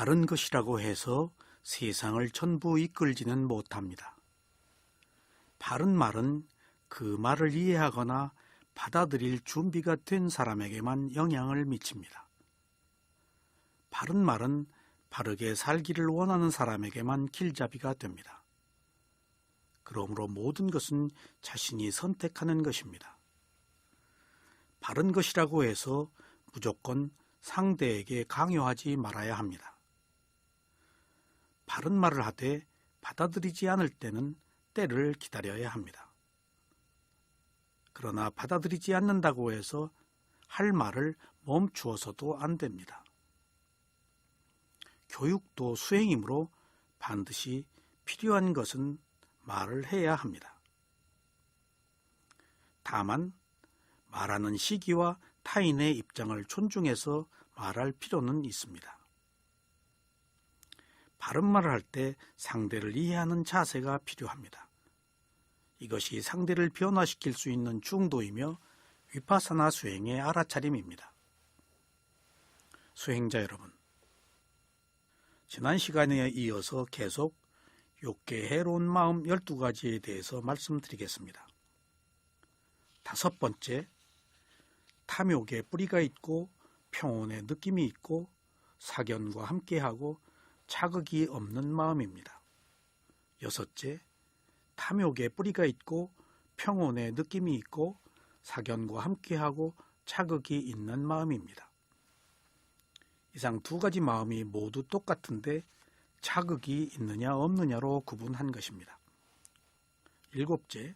바른 것이라고 해서 세상을 전부 이끌지는 못합니다. 바른 말은 그 말을 이해하거나 받아들일 준비가 된 사람에게만 영향을 미칩니다. 바른 말은 바르게 살기를 원하는 사람에게만 길잡이가 됩니다. 그러므로 모든 것은 자신이 선택하는 것입니다. 바른 것이라고 해서 무조건 상대에게 강요하지 말아야 합니다. 바른 말을 하되 받아들이지 않을 때는 때를 기다려야 합니다. 그러나 받아들이지 않는다고 해서 할 말을 멈추어서도 안 됩니다. 교육도 수행이므로 반드시 필요한 것은 말을 해야 합니다. 다만 말하는 시기와 타인의 입장을 존중해서 말할 필요는 있습니다. 바른 말을 할 때 상대를 이해하는 자세가 필요합니다. 이것이 상대를 변화시킬 수 있는 중도이며 위파사나 수행의 알아차림입니다. 수행자 여러분, 지난 시간에 이어서 계속 욕계 해로운 마음 12가지에 대해서 말씀드리겠습니다. 5번째, 탐욕에 뿌리가 있고 평온의 느낌이 있고 사견과 함께하고 자극이 없는 마음입니다. 6째, 탐욕에 뿌리가 있고 평온의 느낌이 있고 사견과 함께하고 자극이 있는 마음입니다. 이상 2가지 마음이 모두 똑같은데 자극이 있느냐 없느냐로 구분한 것입니다. 7째,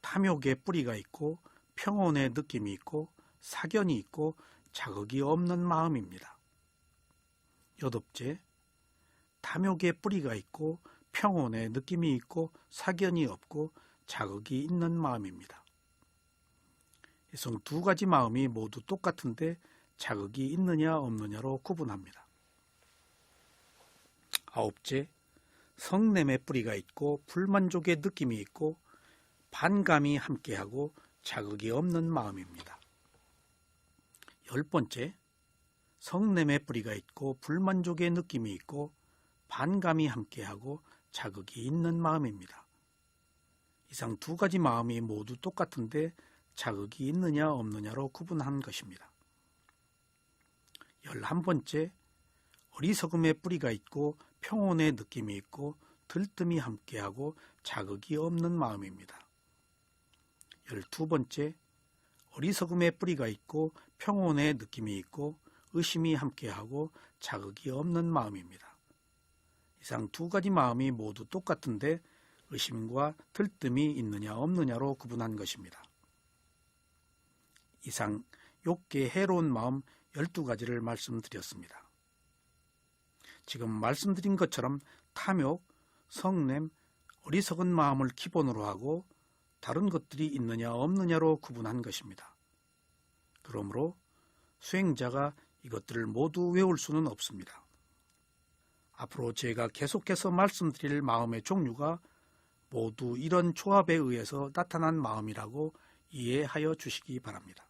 탐욕에 뿌리가 있고 평온의 느낌이 있고 사견이 있고 자극이 없는 마음입니다. 8째, 탐욕에 뿌리가 있고 평온의 느낌이 있고 사견이 없고 자극이 있는 마음입니다. 이성 2가지 마음이 모두 똑같은데 자극이 있느냐 없느냐로 구분합니다. 9째, 성냄의 뿌리가 있고 불만족의 느낌이 있고 반감이 함께하고 자극이 없는 마음입니다. 10번째, 성냄의 뿌리가 있고 불만족의 느낌이 있고 반감이 함께하고 자극이 있는 마음입니다. 이상 2가지 마음이 모두 똑같은데 자극이 있느냐 없느냐로 구분한 것입니다. 11번째, 어리석음의 뿌리가 있고 평온의 느낌이 있고 들뜸이 함께하고 자극이 없는 마음입니다. 12번째, 어리석음의 뿌리가 있고 평온의 느낌이 있고 의심이 함께하고 자극이 없는 마음입니다. 이상 2가지 마음이 모두 똑같은데 의심과 들뜸이 있느냐 없느냐로 구분한 것입니다. 이상 욕계 해로운 마음 12가지를 말씀드렸습니다. 지금 말씀드린 것처럼 탐욕, 성냄, 어리석은 마음을 기본으로 하고 다른 것들이 있느냐 없느냐로 구분한 것입니다. 그러므로 수행자가 이것들을 모두 외울 수는 없습니다. 앞으로 제가 계속해서 말씀드릴 마음의 종류가 모두 이런 조합에 의해서 나타난 마음이라고 이해하여 주시기 바랍니다.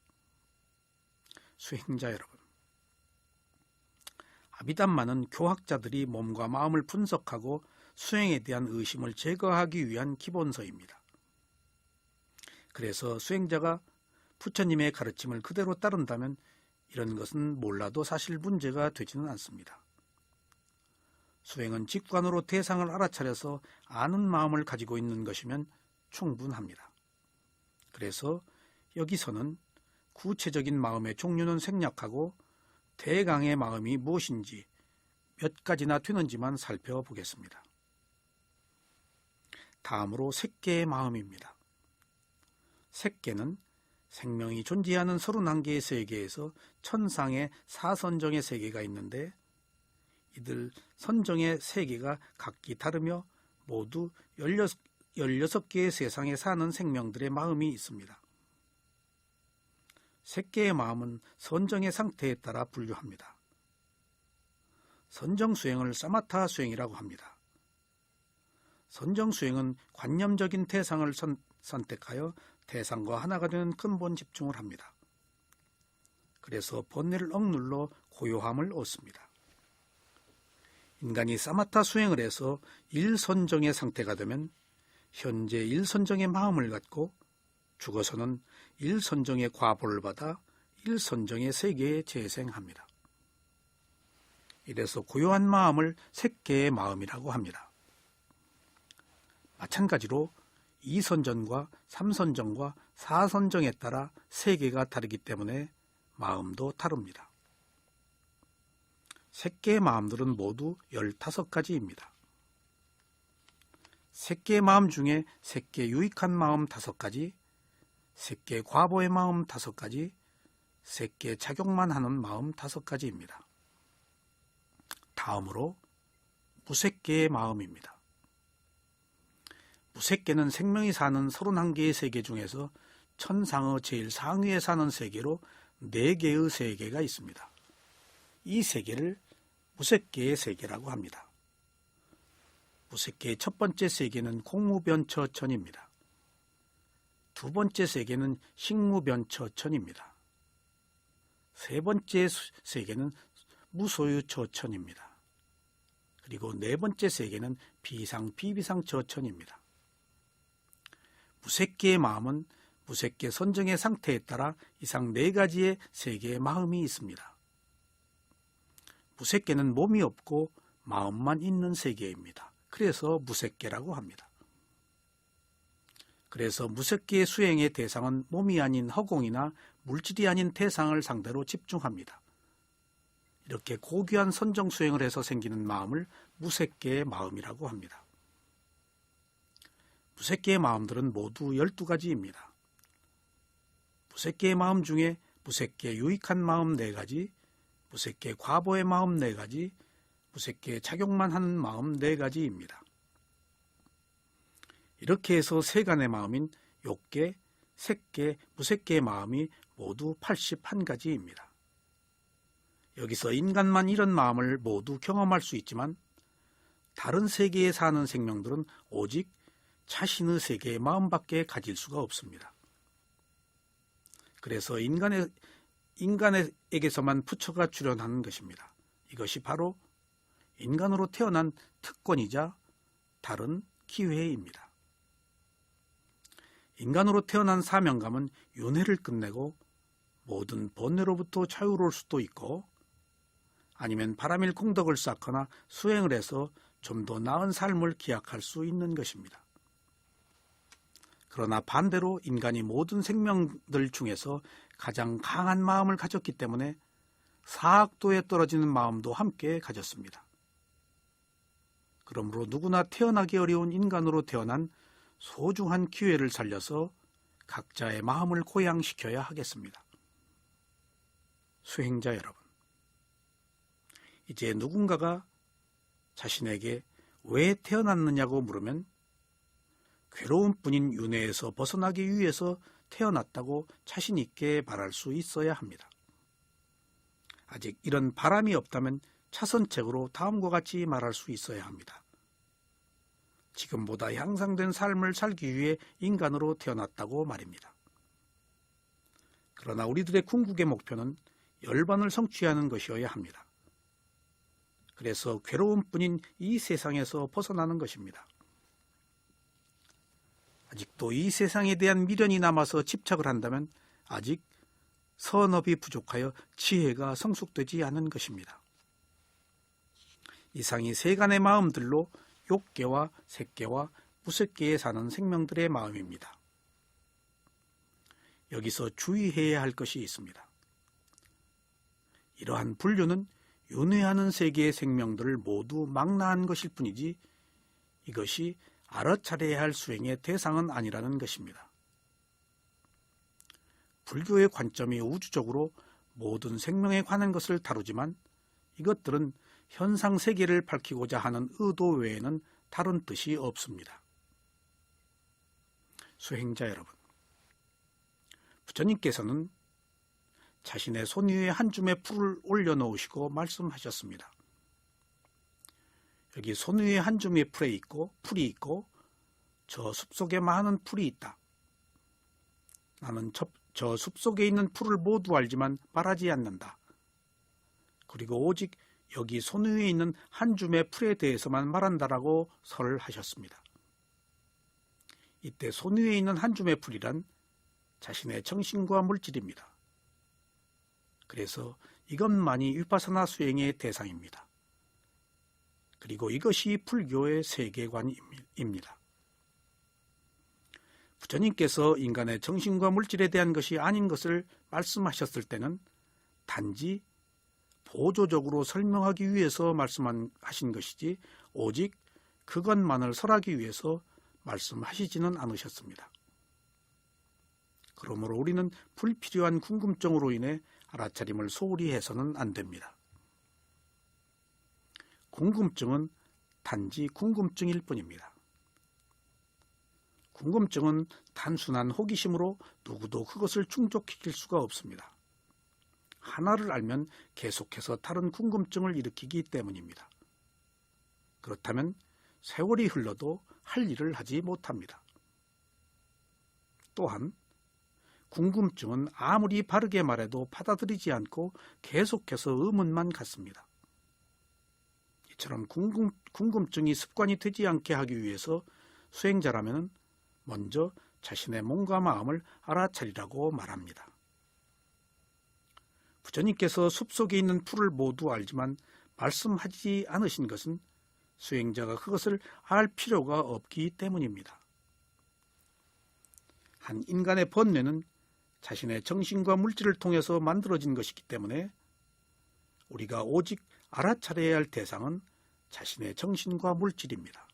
수행자 여러분, 아비담마는 교학자들이 몸과 마음을 분석하고 수행에 대한 의심을 제거하기 위한 기본서입니다. 그래서 수행자가 부처님의 가르침을 그대로 따른다면 이런 것은 몰라도 사실 문제가 되지는 않습니다. 수행은 직관으로 대상을 알아차려서 아는 마음을 가지고 있는 것이면 충분합니다. 그래서 여기서는 구체적인 마음의 종류는 생략하고 대강의 마음이 무엇인지 몇 가지나 되는지만 살펴보겠습니다. 다음으로 색계의 마음입니다. 색계는 생명이 존재하는 31개의 세계에서 천상의 사선정의 세계가 있는데 이들 선정의 세계가 각기 다르며 모두 16개의 세상에 사는 생명들의 마음이 있습니다. 색계의 마음은 선정의 상태에 따라 분류합니다. 선정수행을 사마타 수행이라고 합니다. 선정수행은 관념적인 대상을 선택하여 대상과 하나가 되는 근본 집중을 합니다. 그래서 번뇌를 억눌러 고요함을 얻습니다. 인간이 사마타 수행을 해서 일선정의 상태가 되면 현재 일선정의 마음을 갖고 죽어서는 일선정의 과보를 받아 일선정의 세계에 재생합니다. 이래서 고요한 마음을 색계의 마음이라고 합니다. 마찬가지로 2선정과 3선정과 4선정에 따라 세계가 다르기 때문에 마음도 다릅니다. 색계의 마음들은 모두 15가지입니다. 색계의 마음 중에 색계 유익한 마음 5가지, 색계 과보의 마음 5가지, 색계 착용만 하는 마음 5가지입니다. 다음으로 무색계의 마음입니다. 무색계는 생명이 사는 31개의 세계 중에서 천상의 제일 상위에 사는 세계로 4개의 세계가 있습니다. 이 세계를 무색계의 세계라고 합니다. 무색계의 첫 번째 세계는 공무변처천입니다. 두 번째 세계는 식무변처천입니다. 세 번째 세계는 무소유처천입니다. 그리고 네 번째 세계는 비상비비상처천입니다. 무색계의 마음은 무색계 선정의 상태에 따라 이상 4가지의 세계의 마음이 있습니다. 무색계는 몸이 없고 마음만 있는 세계입니다. 그래서 무색계라고 합니다. 그래서 무색계의 수행의 대상은 몸이 아닌 허공이나 물질이 아닌 대상을 상대로 집중합니다. 이렇게 고귀한 선정 수행을 해서 생기는 마음을 무색계의 마음이라고 합니다. 무색계의 마음들은 모두 12가지입니다. 무색계의 마음 중에 무색계 유익한 마음 4가지, 무색계 과보의 마음 4가지, 무색계 착용만 하는 마음 4가지입니다. 이렇게 해서 세간의 마음인 욕계, 색계, 무색계의 마음이 모두 81가지입니다. 여기서 인간만 이런 마음을 모두 경험할 수 있지만 다른 세계에 사는 생명들은 오직 자신의 세계의 마음밖에 가질 수가 없습니다. 그래서 인간에게서만 부처가 출현하는 것입니다. 이것이 바로 인간으로 태어난 특권이자 다른 기회입니다. 인간으로 태어난 사명감은 윤회를 끝내고 모든 번뇌로부터 자유로울 수도 있고 아니면 바람일功德을 쌓거나 수행을 해서 좀 더 나은 삶을 기약할 수 있는 것입니다. 그러나 반대로 인간이 모든 생명들 중에서 가장 강한 마음을 가졌기 때문에 사악도에 떨어지는 마음도 함께 가졌습니다. 그러므로 누구나 태어나기 어려운 인간으로 태어난 소중한 기회를 살려서 각자의 마음을 고양시켜야 하겠습니다. 수행자 여러분, 이제 누군가가 자신에게 왜 태어났느냐고 물으면 괴로운 뿐인 윤회에서 벗어나기 위해서 태어났다고 자신 있게 말할 수 있어야 합니다. 아직 이런 바람이 없다면 차선책으로 다음과 같이 말할 수 있어야 합니다. 지금보다 향상된 삶을 살기 위해 인간으로 태어났다고 말입니다. 그러나 우리들의 궁극의 목표는 열반을 성취하는 것이어야 합니다. 그래서 괴로운 뿐인 이 세상에서 벗어나는 것입니다. 아직도 이 세상에 대한 미련이 남아서 집착을 한다면 아직 선업이 부족하여 지혜가 성숙되지 않은 것입니다. 이상이 세간의 마음들로 욕계와 색계와 무색계에 사는 생명들의 마음입니다. 여기서 주의해야 할 것이 있습니다. 이러한 분류는 윤회하는 세계의 생명들을 모두 망라한 것일 뿐이지 이것이 알아차려야 할 수행의 대상은 아니라는 것입니다. 불교의 관점이 우주적으로 모든 생명에 관한 것을 다루지만 이것들은 현상 세계를 밝히고자 하는 의도 외에는 다른 뜻이 없습니다. 수행자 여러분, 부처님께서는 자신의 손 위에 한 줌의 풀을 올려놓으시고 말씀하셨습니다. 여기 손 위에 한 줌의 풀이 있고 저 숲속에 많은 풀이 있다. 나는 저 숲속에 있는 풀을 모두 알지만 말하지 않는다. 그리고 오직 여기 손 위에 있는 한 줌의 풀에 대해서만 말한다라고 설을 하셨습니다. 이때 손 위에 있는 한 줌의 풀이란 자신의 정신과 물질입니다. 그래서 이것만이 위파사나 수행의 대상입니다. 그리고 이것이 불교의 세계관입니다. 부처님께서 인간의 정신과 물질에 대한 것이 아닌 것을 말씀하셨을 때는 단지 보조적으로 설명하기 위해서 말씀하신 것이지 오직 그것만을 설하기 위해서 말씀하시지는 않으셨습니다. 그러므로 우리는 불필요한 궁금증으로 인해 알아차림을 소홀히 해서는 안 됩니다. 궁금증은 단지 궁금증일 뿐입니다. 궁금증은 단순한 호기심으로 누구도 그것을 충족시킬 수가 없습니다. 하나를 알면 계속해서 다른 궁금증을 일으키기 때문입니다. 그렇다면 세월이 흘러도 할 일을 하지 못합니다. 또한 궁금증은 아무리 바르게 말해도 받아들이지 않고 계속해서 의문만 갖습니다. 이처럼 궁금증이 습관이 되지 않게 하기 위해서 수행자라면 먼저 자신의 몸과 마음을 알아차리라고 말합니다. 부처님께서 숲속에 있는 풀을 모두 알지만 말씀하지 않으신 것은 수행자가 그것을 알 필요가 없기 때문입니다. 한 인간의 번뇌는 자신의 정신과 물질을 통해서 만들어진 것이기 때문에 우리가 오직 알아차려야 할 대상은 자신의 정신과 물질입니다.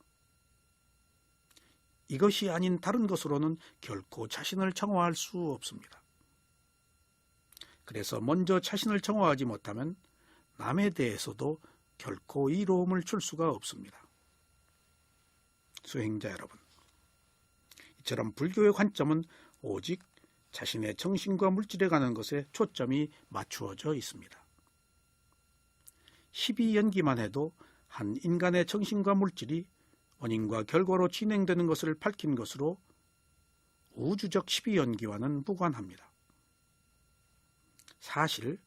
이것이 아닌 다른 것으로는 결코 자신을 정화할 수 없습니다. 그래서 먼저 자신을 정화하지 못하면 남에 대해서도 결코 이로움을 줄 수가 없습니다. 수행자 여러분, 이처럼 불교의 관점은 오직 자신의 정신과 물질에 가는 것에 초점이 맞추어져 있습니다. 12연기만 해도 한 인간의 정신과 물질이 원인과 결과로 진행되는 것을 밝힌 것으로 우주적 12연기와는 무관합니다. 사실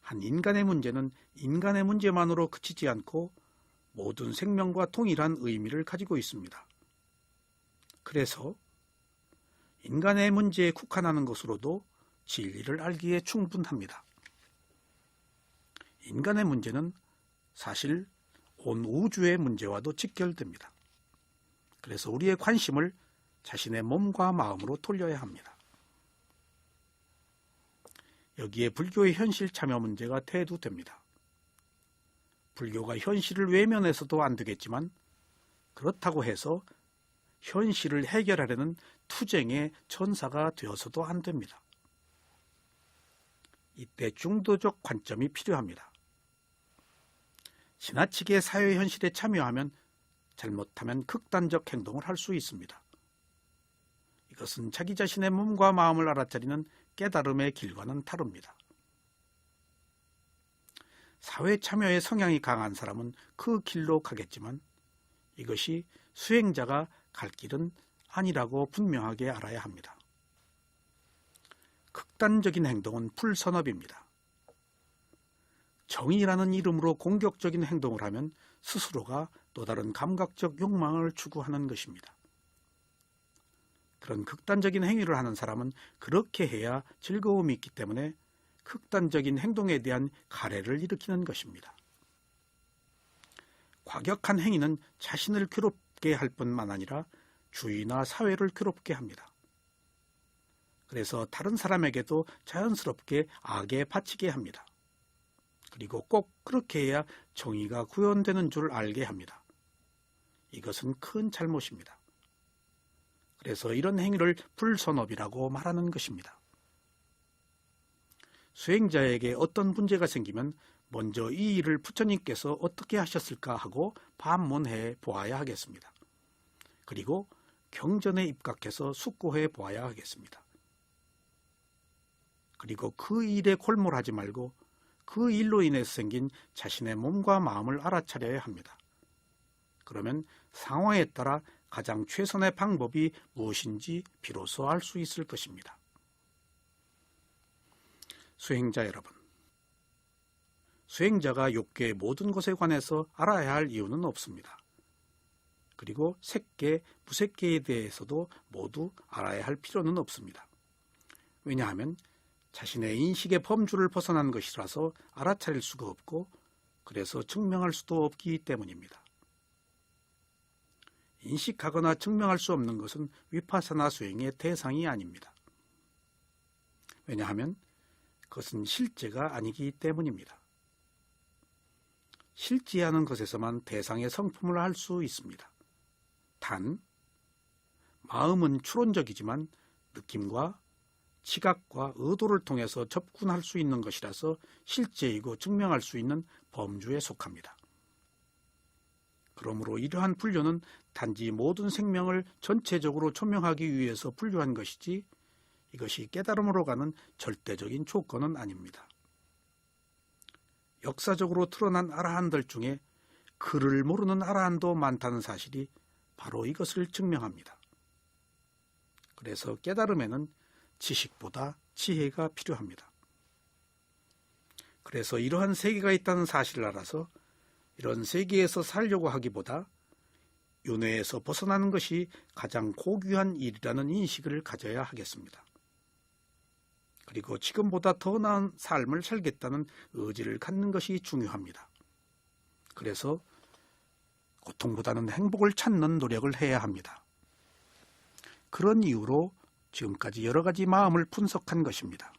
한 인간의 문제는 인간의 문제만으로 그치지 않고 모든 생명과 동일한 의미를 가지고 있습니다. 그래서 인간의 문제에 국한하는 것으로도 진리를 알기에 충분합니다. 인간의 문제는 사실 온 우주의 문제와도 직결됩니다. 그래서 우리의 관심을 자신의 몸과 마음으로 돌려야 합니다. 여기에 불교의 현실 참여 문제가 대두됩니다. 불교가 현실을 외면해서도 안 되겠지만 그렇다고 해서 현실을 해결하려는 투쟁의 전사가 되어서도 안 됩니다. 이때 중도적 관점이 필요합니다. 지나치게 사회 현실에 참여하면 잘못하면 극단적 행동을 할 수 있습니다. 이것은 자기 자신의 몸과 마음을 알아차리는 깨달음의 길과는 다릅니다. 사회 참여의 성향이 강한 사람은 그 길로 가겠지만 이것이 수행자가 갈 길은 아니라고 분명하게 알아야 합니다. 극단적인 행동은 불선업입니다. 정의라는 이름으로 공격적인 행동을 하면 스스로가 또 다른 감각적 욕망을 추구하는 것입니다. 그런 극단적인 행위를 하는 사람은 그렇게 해야 즐거움이 있기 때문에 극단적인 행동에 대한 가래를 일으키는 것입니다. 과격한 행위는 자신을 괴롭게 할 뿐만 아니라 주위나 사회를 괴롭게 합니다. 그래서 다른 사람에게도 자연스럽게 악에 바치게 합니다. 그리고 꼭 그렇게 해야 정의가 구현되는 줄 알게 합니다. 이것은 큰 잘못입니다. 그래서 이런 행위를 불선업이라고 말하는 것입니다. 수행자에게 어떤 문제가 생기면 먼저 이 일을 부처님께서 어떻게 하셨을까 하고 반문해 보아야 하겠습니다. 그리고 경전에 입각해서 숙고해 보아야 하겠습니다. 그리고 그 일에 골몰하지 말고 그 일로 인해서 생긴 자신의 몸과 마음을 알아차려야 합니다. 그러면 상황에 따라 가장 최선의 방법이 무엇인지 비로소 알 수 있을 것입니다. 수행자 여러분, 수행자가 욕계의 모든 것에 관해서 알아야 할 이유는 없습니다. 그리고 색계, 무색계에 대해서도 모두 알아야 할 필요는 없습니다. 왜냐하면 자신의 인식의 범주를 벗어난 것이라서 알아차릴 수가 없고 그래서 증명할 수도 없기 때문입니다. 인식하거나 증명할 수 없는 것은 위파사나 수행의 대상이 아닙니다. 왜냐하면 그것은 실제가 아니기 때문입니다. 실제하는 것에서만 대상의 성품을 알 수 있습니다. 단, 마음은 추론적이지만 느낌과 지각과 의도를 통해서 접근할 수 있는 것이라서 실제이고 증명할 수 있는 범주에 속합니다. 그러므로 이러한 분류는 단지 모든 생명을 전체적으로 초명하기 위해서 분류한 것이지 이것이 깨달음으로 가는 절대적인 조건은 아닙니다. 역사적으로 드러난 아라한들 중에 글을 모르는 아라한도 많다는 사실이 바로 이것을 증명합니다. 그래서 깨달음에는 지식보다 지혜가 필요합니다. 그래서 이러한 세계가 있다는 사실을 알아서 이런 세계에서 살려고 하기보다 윤회에서 벗어나는 것이 가장 고귀한 일이라는 인식을 가져야 하겠습니다. 그리고 지금보다 더 나은 삶을 살겠다는 의지를 갖는 것이 중요합니다. 그래서 고통보다는 행복을 찾는 노력을 해야 합니다. 그런 이유로 지금까지 여러 가지 마음을 분석한 것입니다.